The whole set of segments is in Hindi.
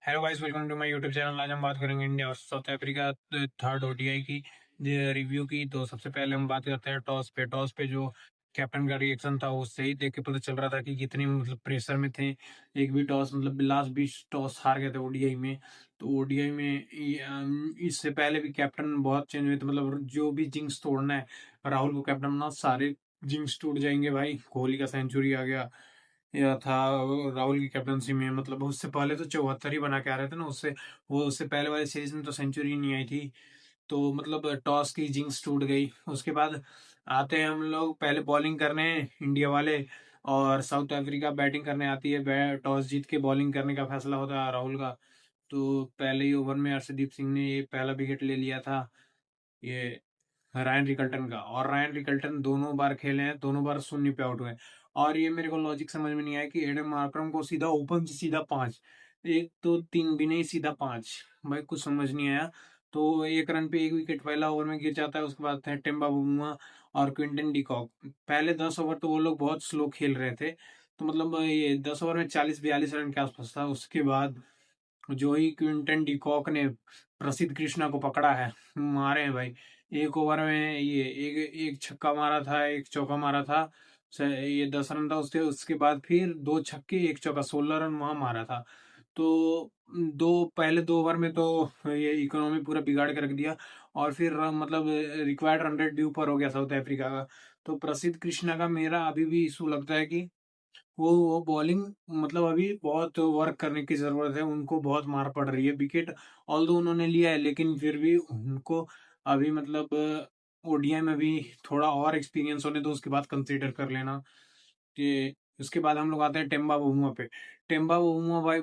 Hello guys, welcome to my YouTube channel. आज हम बात करेंगे इंडिया और साउथ अफ्रीका थर्ड ओडीआई की रिव्यू की। तो सबसे पहले हम बात करते हैं टॉस पे जो कैप्टन का रिएक्शन था उससे ही देख के पता चल रहा था कि कितनी प्रेशर में थे। एक भी टॉस लास्ट 20 टॉस हार गए थे ओडीआई में। तो ओडीआई में इससे पहले भी कैप्टन बहुत चेंज हुए थे। जो भी जिंक्स तोड़ना है राहुल को कैप्टन बनाओ, सारे जिंक्स टूट जाएंगे भाई। कोहली का सेंचुरी आ गया या था राहुल की कैप्टनसी में। उससे पहले तो 74 ही बना के आ रहे थे ना। उससे पहले वाले सीरीज में तो सेंचुरी नहीं आई थी। तो टॉस की जिंक्स टूट गई। उसके बाद आते हैं हम लोग पहले बॉलिंग करने इंडिया वाले, और साउथ अफ्रीका बैटिंग करने आती है। टॉस जीत के बॉलिंग करने का फैसला होता है राहुल का। तो पहले ही ओवर में अर्शदीप सिंह ने ये पहला विकेट ले लिया था, ये रायन रिकल्टन का। और रायन रिकल्टन दोनों बार खेले हैं, दोनों बार शून्य पे आउट हुए हैं। और ये मेरे को लॉजिक समझ में नहीं आया कि एडम मार्करम को सीधा ओपन से सीधा पांच, एक तो तीन भी नहीं सीधा पांच, भाई कुछ समझ नहीं आया। तो एक रन पे एक विकेट पहला ओवर में गिर जाता है। उसके बाद है टेम्बा बुमरा और क्विंटन डिकॉक। पहले 10 ओवर तो वो लोग बहुत स्लो खेल रहे थे। तो ये 10 ओवर में 40-42 रन के आसपास था। उसके बाद जो ही क्विंटन डिकॉक ने प्रसिद्ध कृष्णा को पकड़ा है, मारे हैं भाई। एक ओवर में ये एक एक छक्का मारा था, एक चौका मारा था। ये 10 रन था। उसके उसके बाद फिर दो छक्के एक चौका, 16 रन वहां मारा था। तो पहले 2 ओवर में तो ये इकोनॉमी पूरा बिगाड़ के रख दिया। और फिर रिक्वायर्ड रन रेट भी ऊपर हो गया साउथ अफ्रीका का। तो प्रसिद्ध कृष्णा का मेरा अभी भी इशू लगता है कि वो बॉलिंग अभी बहुत वर्क करने की जरूरत है। उनको बहुत मार पड़ रही है। विकेट ऑल्दो उन्होंने लिया है, लेकिन फिर भी उनको अभी ओडीआई में भी थोड़ा और एक्सपीरियंस होने दो, उसके बाद कंसीडर कर लेना कि। उसके बाद हम लोग आते हैं टेम्बा बबूमा पे। टेम्बा बबूमा भाई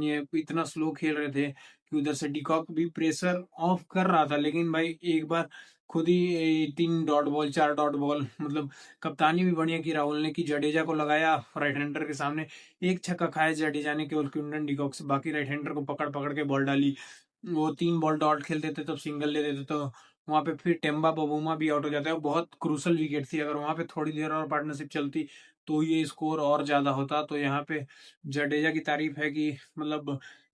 ये इतना स्लो खेल रहे थे कि उधर से डिकॉक भी प्रेशर ऑफ कर रहा था, लेकिन भाई एक बार खुद ही 3 डॉट बॉल 4 डॉट बॉल कप्तानी भी बढ़िया की राहुल ने, की जडेजा को लगाया राइट हैंडर के सामने। एक छक्का खाया जडेजा ने केवल क्विंटन डिकॉक से, बाकी राइट हैंडर को पकड़ पकड़ के बॉल डाली। वो 3 बॉल डॉट खेलते थे तब सिंगल ले देते, तो वहां पे फिर टेम्बा बबूमा भी आउट हो जाता है। वो बहुत क्रूसल विकेट थी। अगर वहां पे थोड़ी देर और पार्टनरशिप चलती तो ये स्कोर और ज्यादा होता। तो यहाँ पे जडेजा की तारीफ है कि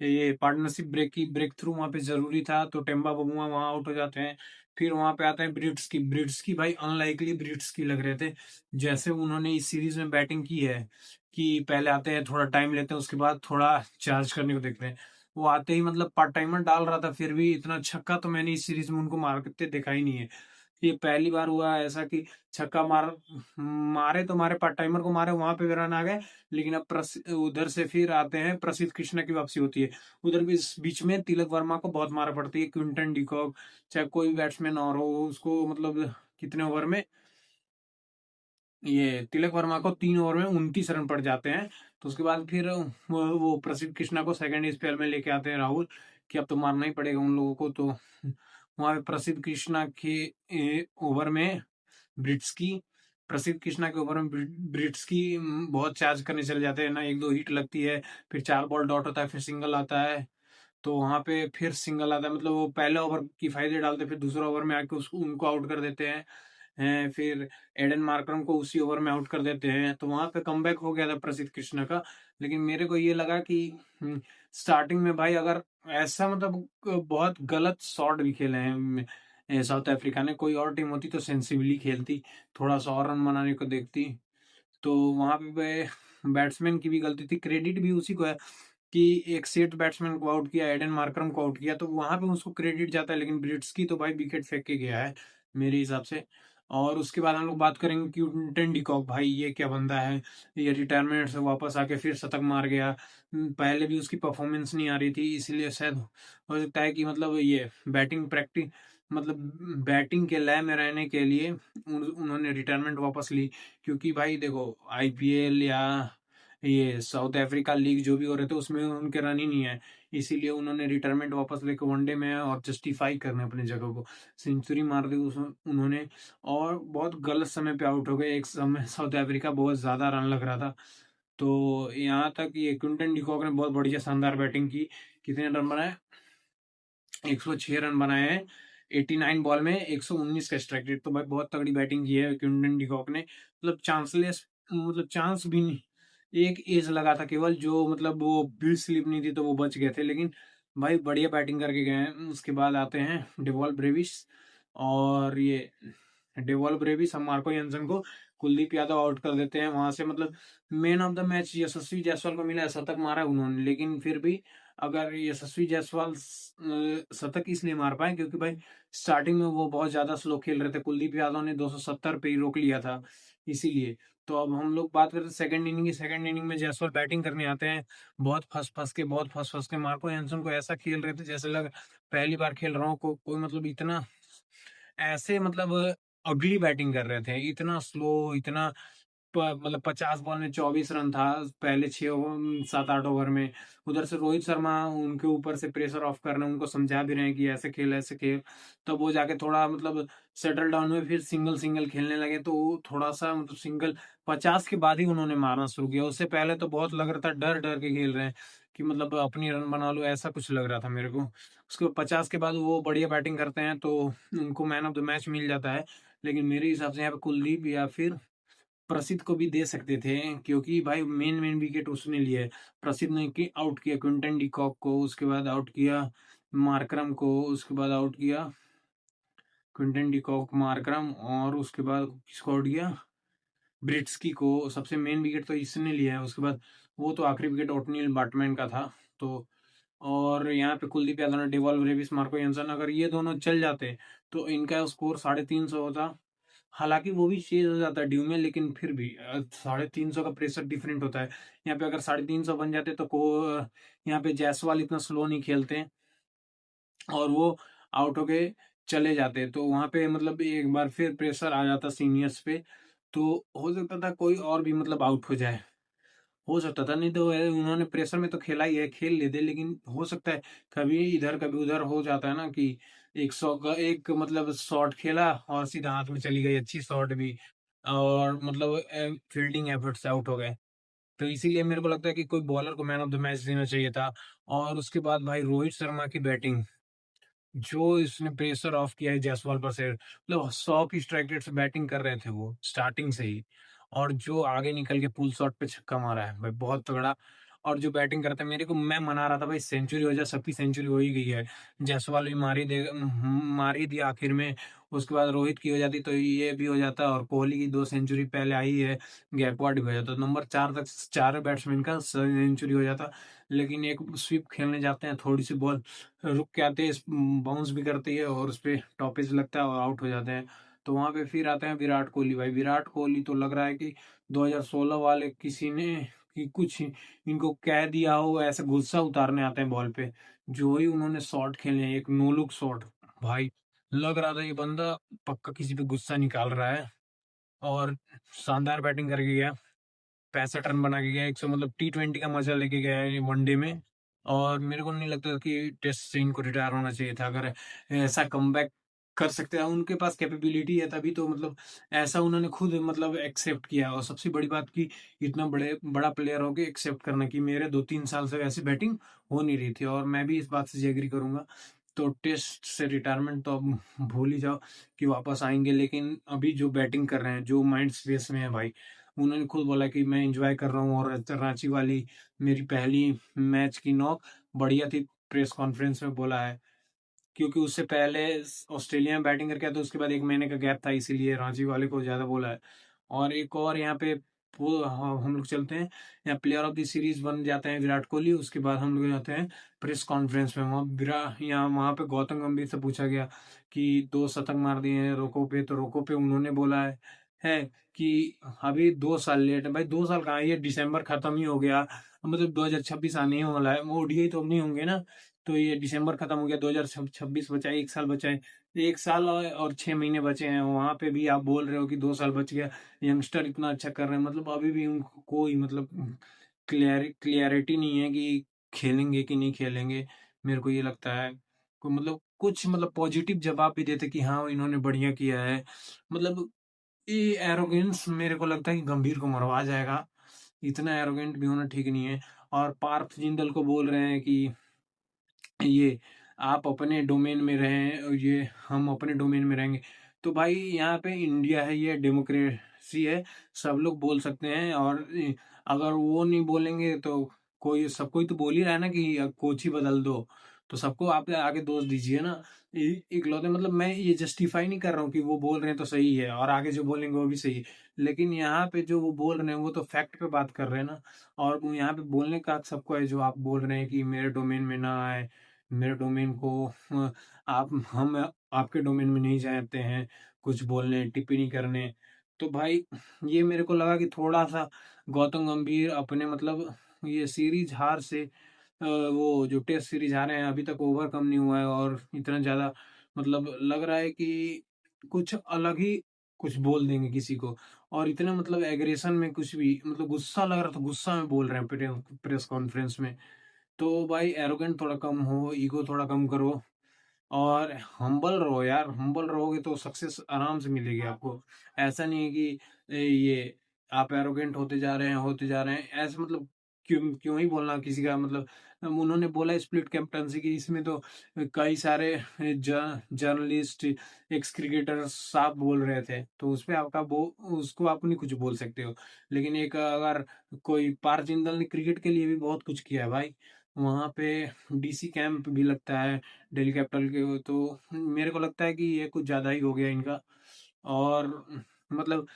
ये पार्टनरशिप ब्रेक थ्रू वहां पे जरूरी था। तो टेम्बा बबूमा वहां आउट हो जाते हैं। फिर वहां पे आते हैं ब्रिट्स की भाई अनलाइकली ब्रिट्स की लग रहे थे। जैसे उन्होंने इस सीरीज में बैटिंग की है कि पहले आते हैं थोड़ा टाइम लेते हैं, उसके बाद थोड़ा चार्ज करने को देखते हैं। वो आते ही पार्ट टाइमर डाल रहा था, फिर भी इतना छक्का तो मैंने इस सीरीज में उनको मारते देखा ही नहीं है। ये पहली बार हुआ ऐसा कि छक्का मारे तो मारे, पार्ट टाइमर को मारे, वहां पे भी रन आ गए। लेकिन अब उधर से फिर आते हैं, प्रसिद्ध कृष्णा की वापसी होती है। उधर भी इस बीच में तिलक वर्मा को बहुत मारा पड़ती है। क्विंटन डिकॉक चाहे कोई भी बैट्समैन और हो, उसको कितने ओवर में ये तिलक वर्मा को 3 ओवर में 29 रन पड़ जाते हैं। तो उसके बाद फिर वो प्रसिद्ध कृष्णा को सेकंड स्पेल में लेके आते हैं राहुल, कि अब तो मारना ही पड़ेगा उन लोगों को। तो वहां पे ओवर में ब्रिट्स की प्रसिद्ध कृष्णा के ओवर में ब्रिट्स की बहुत चार्ज करने चले जाते हैं ना। एक दो हिट लगती है, फिर 4 बॉल डॉट होता है, फिर सिंगल आता है। तो वहां पे फिर सिंगल आता है। वो पहले ओवर की फायदे डालते, फिर दूसरा ओवर में आके उसको उनको आउट कर देते हैं। फिर एडन मार्करम को उसी ओवर में आउट कर देते हैं। तो वहां पे कमबैक हो गया था प्रसिद्ध कृष्णा का। लेकिन मेरे को ये लगा कि स्टार्टिंग में भाई अगर ऐसा बहुत गलत शॉट भी खेले हैं साउथ अफ्रीका ने। कोई और टीम होती तो सेंसिबली खेलती, थोड़ा सा और रन बनाने को देखती। तो वहां पे बैट्समैन की भी गलती थी, क्रेडिट भी उसी को है कि एक सेट बैट्समैन को आउट किया, एडन मार्करम को आउट किया, तो वहां पे उसको क्रेडिट जाता है। लेकिन ब्रिट्स की तो भाई विकेट फेंक के गया है मेरे हिसाब से। और उसके बाद हम लोग बात करेंगे क्विंटन डिकॉक। भाई ये क्या बंदा है, ये रिटायरमेंट से वापस आके फिर शतक मार गया। पहले भी उसकी परफॉर्मेंस नहीं आ रही थी, इसलिए शायद हो सकता है कि ये बैटिंग प्रैक्टिस बैटिंग के लय में रहने के लिए उन्होंने रिटायरमेंट वापस ली। क्योंकि भाई देखो, आईपीएल या ये साउथ अफ्रीका लीग जो भी हो रहे थे उसमें उनके रन ही नहीं है। इसीलिए उन्होंने रिटायरमेंट वापस लेके वनडे में और जस्टिफाई करने अपनी जगह को सेंचुरी मार दी उन्होंने। और बहुत गलत समय पे आउट हो गए। एक समय साउथ अफ्रीका बहुत ज्यादा रन लग रहा था। तो यहाँ तक ये क्विंटन डिकॉक ने बहुत बढ़िया शानदार बैटिंग की। कितने रन बनाए, 106 रन बनाए हैं 89 बॉल में, 119 का स्ट्राइक रेट। तो भाई बहुत तगड़ी बैटिंग की है क्विंटन डिकॉक ने। चांसलेस चांस भी नहीं, एक एज लगा था केवल, जो मतलब वो भी स्लिप नहीं थी तो वो बच गए थे, लेकिन भाई बढ़िया बैटिंग करके गए हैं। उसके बाद आते हैं डेवॉल ब्रेविस, और ये डेवॉल ब्रेविस हम मार्को यंसन को कुलदीप यादव आउट कर देते हैं वहां से। मतलब मैन ऑफ द मैच यशस्वी जायसवाल को मिला, शतक मारा उन्होंने, लेकिन फिर भी अगर यशस्वी जायसवाल शतक इसलिए मार पाए क्योंकि भाई स्टार्टिंग में वो बहुत ज्यादा स्लो खेल रहे थे, कुलदीप यादव ने 270 पे ही रोक लिया था इसीलिए। तो अब हम लोग बात करते हैं सेकंड इनिंग की। सेकंड इनिंग में जायसवाल बैटिंग करने आते हैं, बहुत फंस फंस के मार्को एंसन को ऐसा खेल रहे थे जैसे लग पहली बार खेल रहा हूँ। कोई मतलब इतना ऐसे मतलब अगली बैटिंग कर रहे थे, इतना स्लो, इतना मतलब 50 बॉल में 24 रन था पहले 6 7 8 ओवर में। उधर से रोहित शर्मा उनके ऊपर से प्रेशर ऑफ कर रहे हैं, उनको समझा भी रहे हैं कि ऐसे खेल ऐसे खेल। तब वो जाके थोड़ा मतलब सेटल डाउन हुए, फिर सिंगल सिंगल खेलने लगे, तो थोड़ा सा मतलब सिंगल 50 के बाद ही उन्होंने मारना शुरू किया। उससे पहले तो बहुत लग रहा था डर डर के खेल रहे हैं कि मतलब अपनी रन बना लो, ऐसा कुछ लग रहा था मेरे को। उसके 50 के बाद वो बढ़िया बैटिंग करते हैं तो उनको मैन ऑफ द मैच मिल जाता है। लेकिन मेरे हिसाब से यहाँ पे कुलदीप या फिर प्रसिद्ध को भी दे सकते थे, क्योंकि भाई मेन मेन विकेट उसने लिए है। प्रसिद्ध ने की आउट किया क्विंटन डिकॉक को, उसके बाद आउट किया मार्करम को, उसके बाद आउट किया क्विंटन डिकॉक, मार्करम, और उसके बाद किसको आउट किया, ब्रिट्सकी को। सबसे मेन विकेट तो इसने लिया है। उसके बाद वो तो आखिरी विकेट ओटनील बैटमैन का था। तो और यहाँ पे कुलदीप यादव ने डेवॉल ब्रेविस, मार्को एंसन, अगर ये दोनों चल जाते तो इनका स्कोर 350 होता। हालांकि वो भी चेज हो जाता है ड्यू में, लेकिन फिर भी 350 का प्रेशर डिफरेंट होता है। यहाँ पे अगर 350 बन जाते तो यहाँ पे जायसवाल इतना स्लो नहीं खेलते और वो आउट होके चले जाते, तो वहां पे मतलब एक बार फिर प्रेशर आ जाता सीनियर्स पे। तो हो सकता था कोई और भी मतलब आउट हो जाए, हो सकता था। नहीं तो उन्होंने प्रेशर में तो खेला ही है, खेल लेते, लेकिन हो सकता है कभी इधर कभी उधर हो जाता है ना कि 100 का एक मतलब शॉट खेला और सीधा हाथ में चली गई अच्छी शॉट भी, और मतलब फील्डिंग एफर्ट से आउट हो गए। तो इसीलिए मेरे को लगता है कि कोई बॉलर को मैन ऑफ द मैच देना चाहिए था। और उसके बाद भाई रोहित शर्मा की बैटिंग, जो इसने प्रेशर ऑफ किया है जायसवाल पर से, मतलब 100 की स्ट्राइक रेट से बैटिंग कर रहे थे वो स्टार्टिंग से ही, और जो आगे निकल के पुल शॉट पे छक्का मारा है भाई बहुत तगड़ा। और जो बैटिंग करता है, मेरे को मैं मना रहा था भाई सेंचुरी हो जाए, सबकी सेंचुरी हो ही गई है, जायसवाल भी मार ही दिया आखिर में। उसके बाद रोहित की हो जाती तो ये भी हो जाता, और कोहली की 2 सेंचुरी पहले आई है, गायकवाड भी हो जाता, नंबर 4 तक 4 बैट्समैन का सेंचुरी हो जाता। लेकिन एक स्वीप खेलने जाते हैं, थोड़ी सी बॉल रुक के आते हैं, बाउंस भी करती है और उस पे टॉपेज लगता है और आउट हो जाते हैं। तो वहां पे फिर आते हैं विराट कोहली। भाई विराट कोहली तो लग रहा है कि 2016 वाले किसी ने कि कुछ इनको कह दिया हो, ऐसे गुस्सा उतारने आते हैं बॉल पे। जो ही उन्होंने शॉट खेले हैं, एक नो लुक शॉट, भाई लग रहा था ये बंदा पक्का किसी पे गुस्सा निकाल रहा है। और शानदार बैटिंग करके गया, 65 रन बना के गया, 100 मतलब T20 का मजा लेके गया है वनडे में। और मेरे को नहीं लगता कि टेस्ट से इनको रिटायर होना चाहिए था। अगर ऐसा कमबैक कर सकते हैं, उनके पास कैपेबिलिटी है तभी तो मतलब ऐसा उन्होंने खुद मतलब एक्सेप्ट किया। और सबसे बड़ी बात की इतना बड़ा प्लेयर हो के एक्सेप्ट करना कि मेरे 2 3 साल से ऐसी बैटिंग हो नहीं रही थी। और मैं भी इस बात से एग्री करूंगा। तो टेस्ट से रिटायरमेंट तो अब भूल ही जाओ कि वापस आएंगे, लेकिन अभी जो बैटिंग कर रहे हैं, जो माइंड स्पेस में है भाई, उन्होंने खुद बोला कि मैं एंजॉय कर रहा हूँ, और रांची वाली मेरी पहली मैच की नॉक बढ़िया थी, प्रेस कॉन्फ्रेंस में बोला है। क्योंकि उससे पहले ऑस्ट्रेलिया में बैटिंग करके आया, तो उसके बाद 1 महीने का गैप था, इसीलिए रांची वाले को ज्यादा बोला है। और एक और यहाँ पे हम लोग चलते हैं, यहाँ प्लेयर ऑफ द सीरीज बन जाते हैं विराट कोहली। उसके बाद हम लोग जाते हैं प्रेस कॉन्फ्रेंस में, वहाँ यहाँ वहाँ पे गौतम गंभीर से पूछा गया कि 2 शतक मार दिए हैं रोको पे, तो रोको पे उन्होंने बोला है कि अभी 2 साल लेट है। भाई 2 साल कहाँ है, ये दिसंबर खत्म ही हो गया, मतलब 2026 आने ही वाला है, वो ओडीआई तो अब नहीं होंगे ना। तो ये दिसंबर खत्म हो गया, 2026 बचा है, 1 साल बचा है। 1 साल और 6 महीने बचे हैं, वहां पे भी आप बोल रहे हो कि 2 साल बच गया। यंगस्टर इतना अच्छा कर रहे हैं, मतलब अभी भी उनको कोई मतलब क्लियरिटी नहीं है कि खेलेंगे कि नहीं खेलेंगे। मेरे को ये लगता है को मतलब कुछ मतलब पॉजिटिव जवाब भी देते कि हाँ इन्होंने बढ़िया किया है। मतलब ये एरोगेंस मेरे को लगता है कि गंभीर को मरवा जाएगा, इतना एरोगेंट भी होना ठीक नहीं है। और पार्थ जिंदल को बोल रहे हैं कि ये आप अपने डोमेन में रहें और ये हम अपने डोमेन में रहेंगे। तो भाई यहाँ पे इंडिया है, ये सी है, सब लोग बोल सकते हैं और अगर वो नहीं बोलेंगे तो कोई सब कोई तो बोल ही रहा है ना कि कोच ही बदल दो, तो सबको आप आगे दोष दीजिए ना। इकलौते मतलब मैं ये जस्टिफाई नहीं कर रहा हूँ कि वो बोल रहे हैं तो सही है और आगे जो बोलेंगे वो भी सही है, लेकिन यहाँ पे जो वो बोल रहे हैं वो तो फैक्ट पे बात कर रहे हैं ना। और वो यहाँ पे बोलने का हक सबको है, जो आप बोल रहे हैं कि मेरे डोमेन में ना आए, मेरे डोमेन को आप हम आपके डोमेन में नहीं जाते हैं कुछ बोलने टिप्पणी करने। तो भाई ये मेरे को लगा कि थोड़ा सा गौतम गंभीर अपने मतलब ये सीरीज हार से वो जो टेस्ट सीरीज हारे हैं अभी तक ओवरकम नहीं हुआ है, और इतना ज्यादा मतलब लग रहा है कि कुछ अलग ही कुछ बोल देंगे किसी को। और इतना मतलब एग्रेशन में कुछ भी मतलब गुस्सा लग रहा था, गुस्सा में बोल रहे हैं प्रेस कॉन्फ्रेंस में। तो भाई एरोगेंट थोड़ा कम हो, ईगो थोड़ा कम करो और हम्बल रहो यार। हम्बल रहोगे तो सक्सेस आराम से मिलेगी आपको। ऐसा नहीं है कि ये आप एरोगेंट होते जा रहे हैं ऐसे मतलब क्यों क्यों ही बोलना किसी का मतलब। उन्होंने बोला स्प्लिट कैप्टनसी की, इसमें तो कई सारे जर्नलिस्ट एक्स क्रिकेटर साफ बोल रहे थे, तो उस पे आपका वो उसको आप नहीं कुछ बोल सकते हो। लेकिन एक अगर कोई पार जिंदल ने क्रिकेट के लिए भी बहुत कुछ किया है भाई, वहां पे डीसी कैंप भी लगता है दिल्ली कैपिटल के, तो मेरे को लगता है कि ये कुछ ज्यादा ही हो गया इनका। और मतलब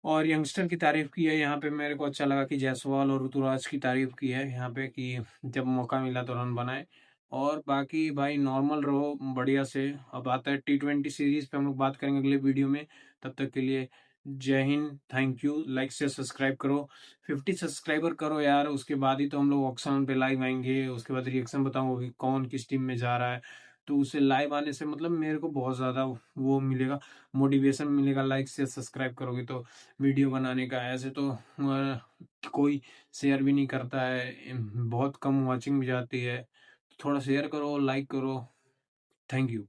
और यंगस्टर की तारीफ की है यहाँ पे, मेरे को अच्छा लगा कि जायसवाल और ऋतुराज की तारीफ की है यहाँ पे कि जब मौका मिला तो रन बनाए। और बाकी भाई नॉर्मल रहो बढ़िया से। अब आता है T20 सीरीज पे, हम लोग बात करेंगे अगले वीडियो में। तब तक के लिए जय हिंद, थैंक यू। लाइक से सब्सक्राइब करो, 50 सब्सक्राइबर करो यार, उसके बाद ही तो हम लोग ऑक्शन पे लाइव आएंगे, उसके बाद रिएक्शन बताऊंगा कि कौन किस टीम में जा रहा है। तो उसे लाइव आने से मतलब मेरे को बहुत ज़्यादा वो मिलेगा, मोटिवेशन मिलेगा। लाइक से सब्सक्राइब करोगे तो वीडियो बनाने का। ऐसे तो कोई शेयर भी नहीं करता है, बहुत कम वॉचिंग भी जाती है। थोड़ा शेयर करो, लाइक करो। Thank you.